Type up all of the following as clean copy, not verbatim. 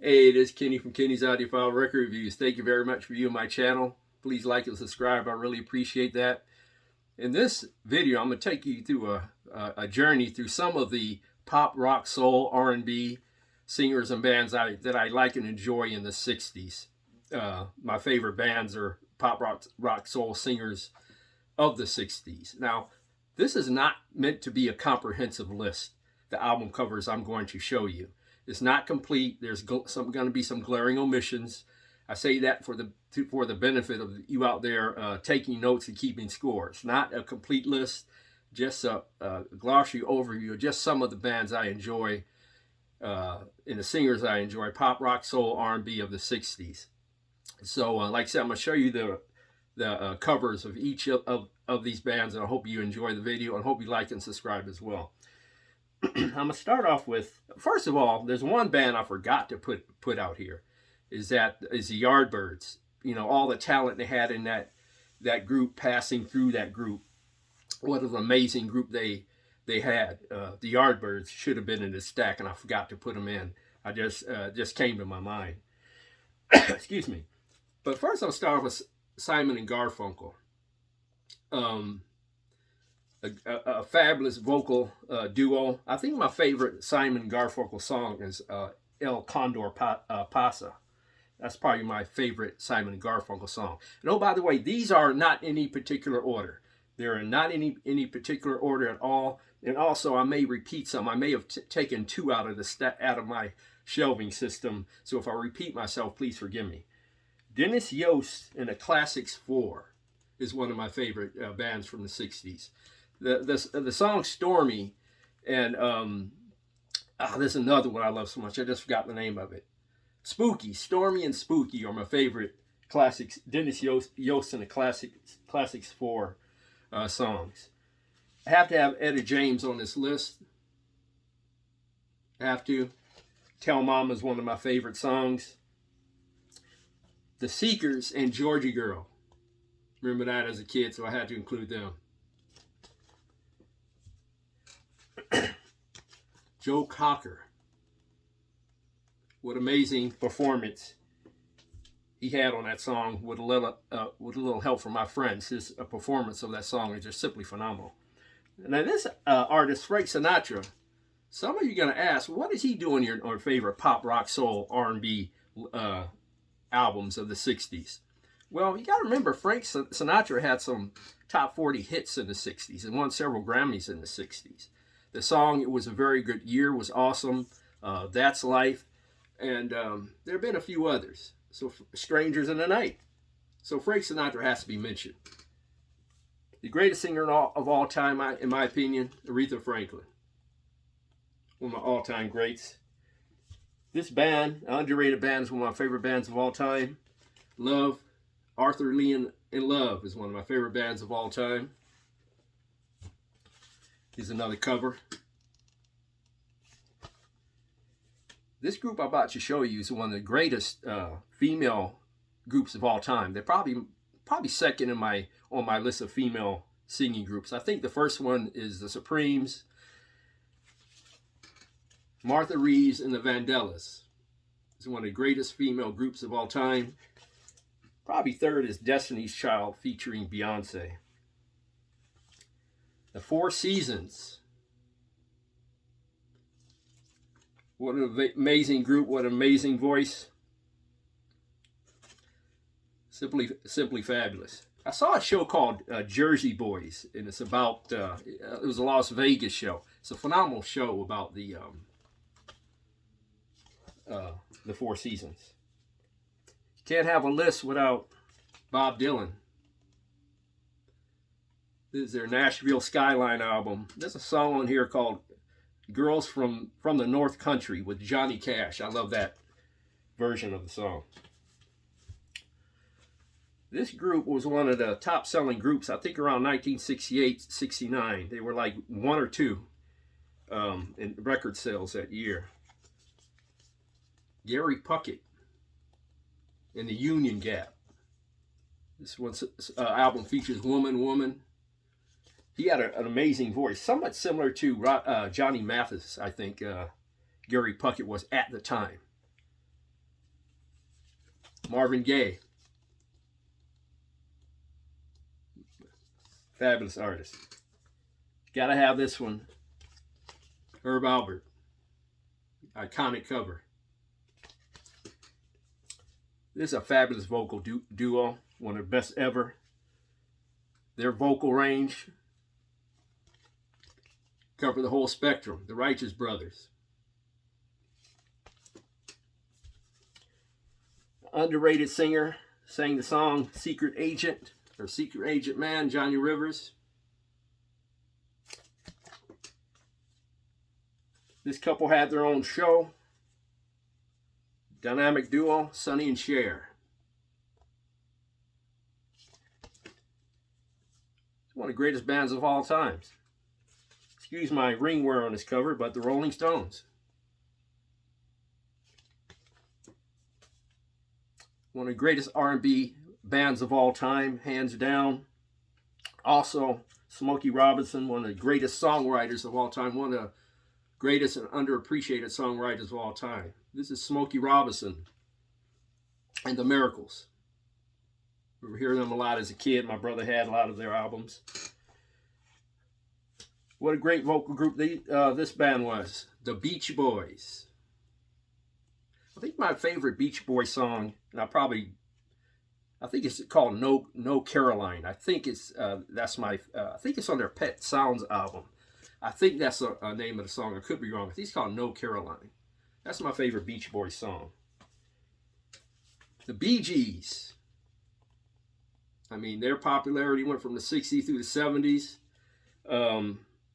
Hey, this is Kenny from Kenny's Audiophile Record Reviews. Thank you very much for viewing my channel. Please like and subscribe. I really appreciate that. In this video, I'm going to take you through a journey through some of the pop, rock, soul, R&B singers and bands that I like and enjoy in the 60s. My favorite bands are pop, rock, soul singers of the 60s. Now, this is not meant to be a comprehensive list. The album covers I'm going to show you. It's not complete. There's going to be some glaring omissions. I say that for the benefit of you out there taking notes and keeping score. It's not a complete list, just a glossary overview of just some of the bands I enjoy and the singers I enjoy, pop, rock, soul, R&B of the 60s. So like I said, I'm going to show you the covers of each of these bands, and I hope you enjoy the video and hope you like and subscribe as well. I'm going to start off with, first of all, there's one band I forgot to put out here, is the Yardbirds. You know, all the talent they had in that group, passing through that group. What an amazing group they had. The Yardbirds should have been in the stack, and I forgot to put them in. I just came to my mind. Excuse me. But first I'll start with Simon and Garfunkel. A fabulous vocal duo. I think my favorite Simon Garfunkel song is El Condor Pasa. That's probably my favorite Simon Garfunkel song. And oh, by the way, these are not in any particular order. They're not in any particular order at all. And also, I may repeat some. I may have taken two out of my shelving system. So if I repeat myself, please forgive me. Dennis Yost and the Classics 4 is one of my favorite bands from the 60s. The song Stormy, and there's another one I love so much. I just forgot the name of it. Spooky, Stormy and Spooky are my favorite classics. Dennis Yost and the Classics 4 songs. I have to have Etta James on this list. I have to. Tell Mama is one of my favorite songs. The Seekers and Georgie Girl. Remember that as a kid, so I had to include them. Joe Cocker. What amazing performance he had on that song with a little help from my friends. His performance of that song is just simply phenomenal. Now this artist, Frank Sinatra, some of you are going to ask, what is he doing here on favorite pop, rock, soul, R&B albums of the 60s? Well, you got to remember, Frank Sinatra had some top 40 hits in the 60s and won several Grammys in the 60s. The song, It Was a Very Good Year, was awesome. That's Life. And there have been a few others. So Strangers in the Night. So Frank Sinatra has to be mentioned. The greatest singer of all time, in my opinion, Aretha Franklin. One of my all-time greats. This band, underrated band, is one of my favorite bands of all time. Love. Arthur Lee in Love is one of my favorite bands of all time. Here's another cover. This group I'm about to show you is one of the greatest female groups of all time. They're probably second on my list of female singing groups. I think the first one is the Supremes, Martha Reeves, and the Vandellas. It's one of the greatest female groups of all time. Probably third is Destiny's Child featuring Beyonce. The Four Seasons. What an amazing group, what an amazing voice. Simply fabulous. I saw a show called Jersey Boys, and it's about, it was a Las Vegas show. It's a phenomenal show about the Four Seasons. You can't have a list without Bob Dylan. This is their Nashville Skyline album. There's a song on here called Girls from the North Country with Johnny Cash. I love that version of the song. This group was one of the top selling groups, I think around 1968-69. They were like one or two in record sales that year. Gary Puckett and the Union Gap. This one's album features Woman, Woman. He had an amazing voice, somewhat similar to Johnny Mathis, I think Gary Puckett was at the time. Marvin Gaye. Fabulous artist. Gotta have this one. Herb Alpert. Iconic cover. This is a fabulous vocal duo. One of the best ever. Their vocal range cover the whole spectrum. The Righteous Brothers. Underrated singer. Sang the song Secret Agent, or Secret Agent Man, Johnny Rivers. This couple had their own show. Dynamic duo, Sonny and Cher. It's one of the greatest bands of all times. Excuse my ring wear on this cover, but the Rolling Stones. One of the greatest R&B bands of all time, hands down. Also, Smokey Robinson, one of the greatest songwriters of all time, one of the greatest and underappreciated songwriters of all time. This is Smokey Robinson and the Miracles. We were hearing them a lot as a kid. My brother had a lot of their albums. What a great vocal group this band was. The Beach Boys. I think my favorite Beach Boy song, and I think it's called No Caroline. I think it's I think it's on their Pet Sounds album. I think that's a name of the song. I could be wrong. I think it's called No Caroline. That's my favorite Beach Boys song. The Bee Gees. I mean, their popularity went from the 60s through the 70s.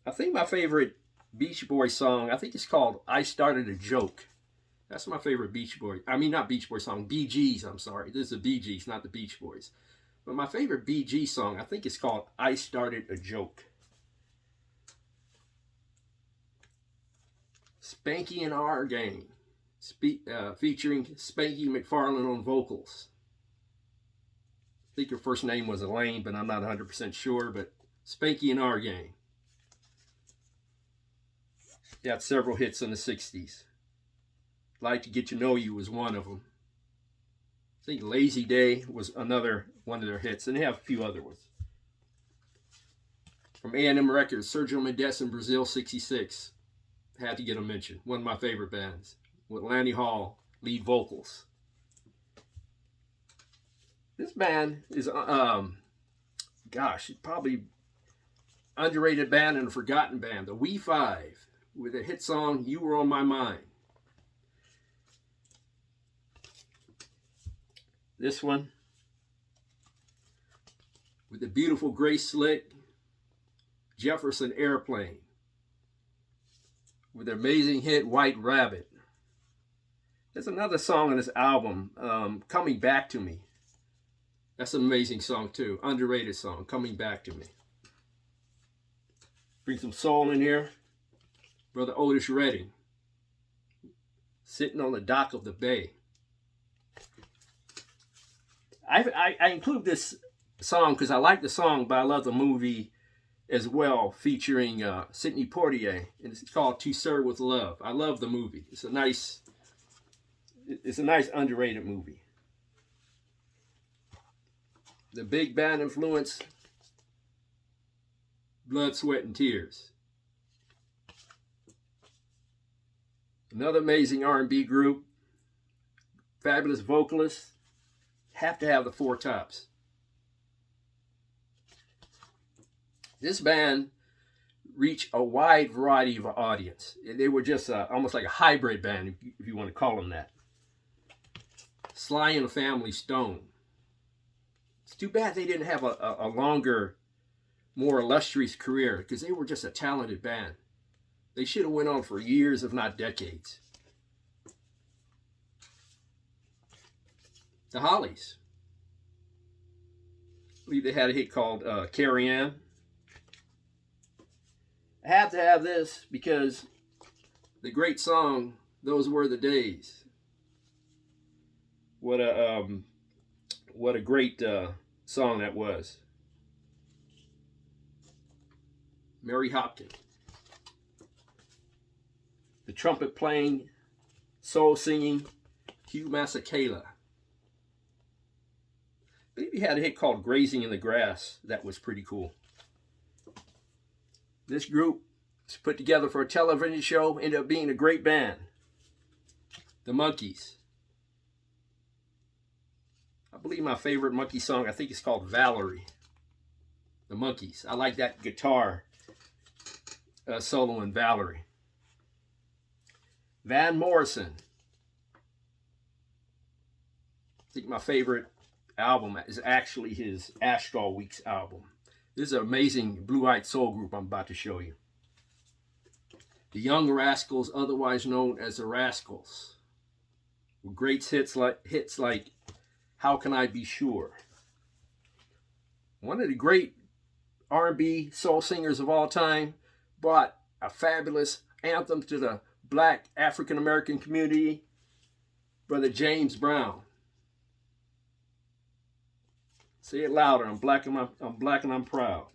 I think my favorite Beach Boy song, I think it's called I Started a Joke. That's my favorite Beach Boy. I mean, not Beach Boy song. Bee Gees, I'm sorry. This is the Bee Gees, not the Beach Boys. But my favorite Bee Gees song, I think it's called I Started a Joke. Spanky and Our Gang, featuring Spanky McFarlane on vocals. I think her first name was Elaine, but I'm not 100% sure. But Spanky and Our Gang. They had several hits in the 60s. Like to Get to Know You was one of them. I think Lazy Day was another one of their hits. And they have a few other ones. From A&M Records, Sergio Mendes in Brazil, 66. Had to get a mention. One of my favorite bands. With Lanny Hall, lead vocals. This band is, probably underrated band and a forgotten band. The We Five, with a hit song, You Were on My Mind. This one, with the beautiful Grace Slick, Jefferson Airplane. With the amazing hit White Rabbit. There's another song on this album, Coming Back to Me. That's an amazing song too. Underrated song, Coming Back to Me. Bring some soul in here. Brother Otis Redding. Sitting on the Dock of the Bay. I include this song because I like the song, but I love the movie as well, featuring Sidney Poitier, and it's called To Serve with Love. I love the movie. It's a nice underrated movie. The big band influence, Blood, Sweat, and Tears. Another amazing R&B group, fabulous vocalists. Have to have the Four Tops. This band reached a wide variety of audience. They were just almost like a hybrid band, if you want to call them that. Sly and the Family Stone. It's too bad they didn't have a longer, more illustrious career, because they were just a talented band. They should have went on for years, if not decades. The Hollies. I believe they had a hit called Carrie Ann. I have to have this because the great song, Those Were the Days. What a great song that was. Mary Hopkins. The trumpet playing, soul singing, Hugh Masekela. believe he had a hit called Grazing in the Grass. That was pretty cool. This group was put together for a television show, ended up being a great band. The Monkees. I believe my favorite Monkey song, I think it's called Valerie. The Monkees. I like that guitar solo in Valerie. Van Morrison. I think my favorite album is actually his Astral Weeks album. This is an amazing blue-eyed soul group I'm about to show you. The Young Rascals, otherwise known as the Rascals. With great hits like How Can I Be Sure? One of the great R&B soul singers of all time, brought a fabulous anthem to the Black African-American community, Brother James Brown. Say it louder, I'm black and I'm proud.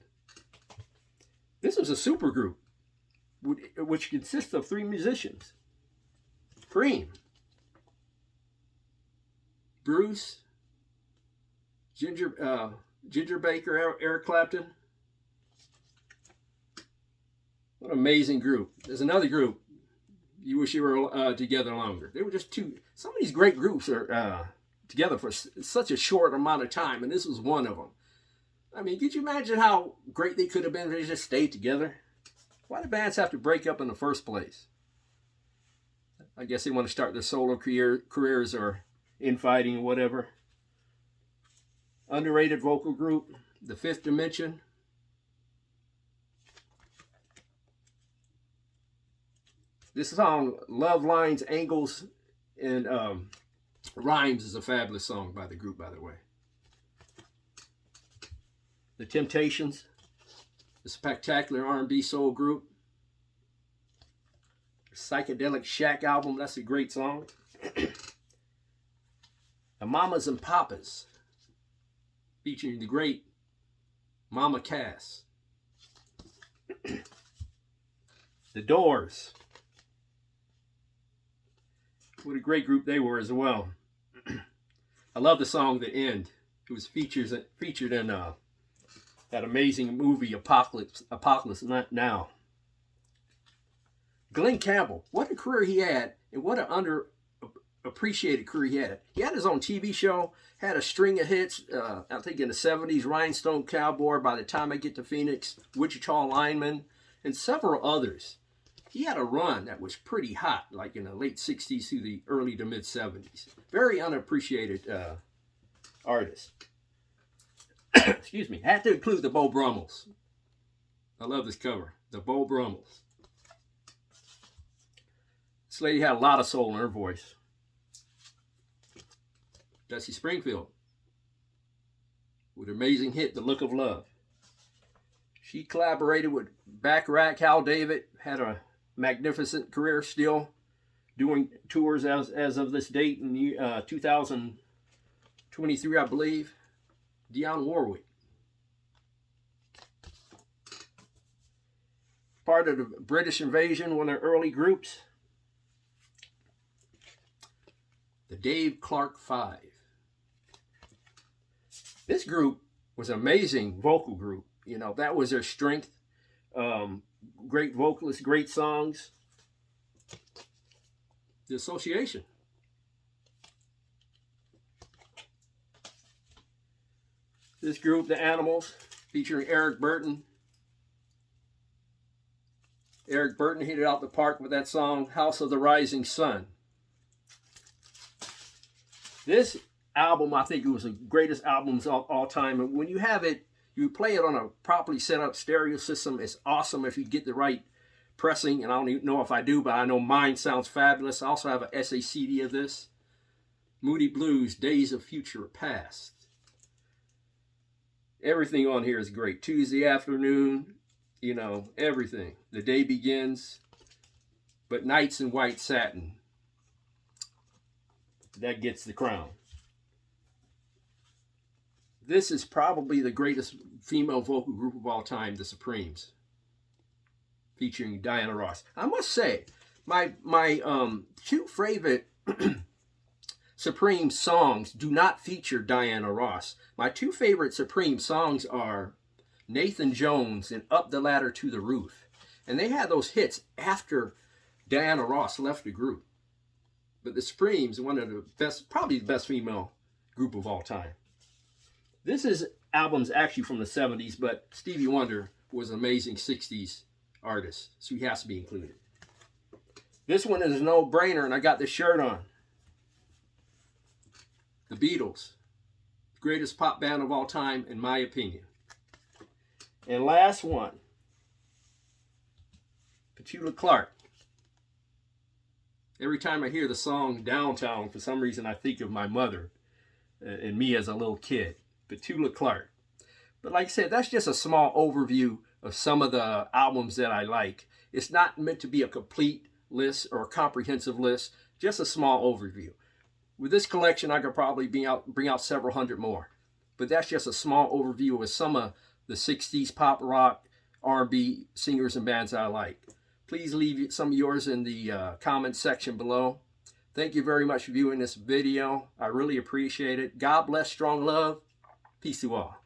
This was a super group, which consists of 3 musicians. Cream, Bruce, Ginger Baker, Eric Clapton. What an amazing group. There's another group, you wish you were together longer. They were just two. Some of these great groups are together for such a short amount of time, and this was one of them. I mean, could you imagine how great they could have been if they just stayed together? Why do bands have to break up in the first place? I guess they want to start their solo careers or infighting or whatever. Underrated vocal group, The Fifth Dimension. This song, Love Lines, Angles, and Rhymes, is a fabulous song by the group, by the way. The Temptations, the spectacular R&B soul group. Psychedelic Shack album, that's a great song. The Mamas and Papas, featuring the great Mama Cass. The Doors. What a great group they were as well. I love the song The End. It was featured in that amazing movie Apocalypse Now. Glenn Campbell, what a career he had, and what an underappreciated career he had. He had his own TV show, had a string of hits, I think in the 70s, Rhinestone Cowboy, By the Time I Get to Phoenix, Wichita Lineman, and several others. He had a run that was pretty hot, like in the late 60s through the early to mid 70s. Very unappreciated artist. Excuse me. Had to include the Beau Brummels. I love this cover. The Beau Brummels. This lady had a lot of soul in her voice. Dusty Springfield, with her amazing hit, The Look of Love. She collaborated with Bacharach, Hal David, had a magnificent career still, doing tours as of this date in 2023, I believe. Dionne Warwick. Part of the British Invasion, one of their early groups. The Dave Clark Five. This group was an amazing vocal group. You know, that was their strength. Great vocalists, great songs. The Association. This group, The Animals, featuring Eric Burton. Eric Burton hit it out the park with that song, House of the Rising Sun. This album, I think it was the greatest albums of all time. And when you have it, you play it on a properly set up stereo system. It's awesome if you get the right pressing. And I don't even know if I do, but I know mine sounds fabulous. I also have a SACD of this. Moody Blues, Days of Future Past. Everything on here is great. Tuesday Afternoon, you know, everything. The Day Begins, but Nights in White Satin. That gets the crown. This is probably the greatest female vocal group of all time, the Supremes, featuring Diana Ross. I must say, my two favorite Supreme songs do not feature Diana Ross. My two favorite Supreme songs are Nathan Jones and Up the Ladder to the Roof. And they had those hits after Diana Ross left the group. But the Supremes are one of the best, probably the best female group of all time. This is albums actually from the 70s, but Stevie Wonder was an amazing 60s artist, so he has to be included. This one is a no-brainer, and I got this shirt on. The Beatles, greatest pop band of all time, in my opinion. And last one, Petula Clark. Every time I hear the song Downtown, for some reason I think of my mother and me as a little kid. Petula Clark. But like I said, that's just a small overview of some of the albums that I like. It's not meant to be a complete list or a comprehensive list, just a small overview. With this collection, I could probably bring out several hundred more. But that's just a small overview of some of the 60s pop, rock, R&B singers and bands I like. Please leave some of yours in the comment section below. Thank you very much for viewing this video. I really appreciate it. God bless, strong love. Peace to all.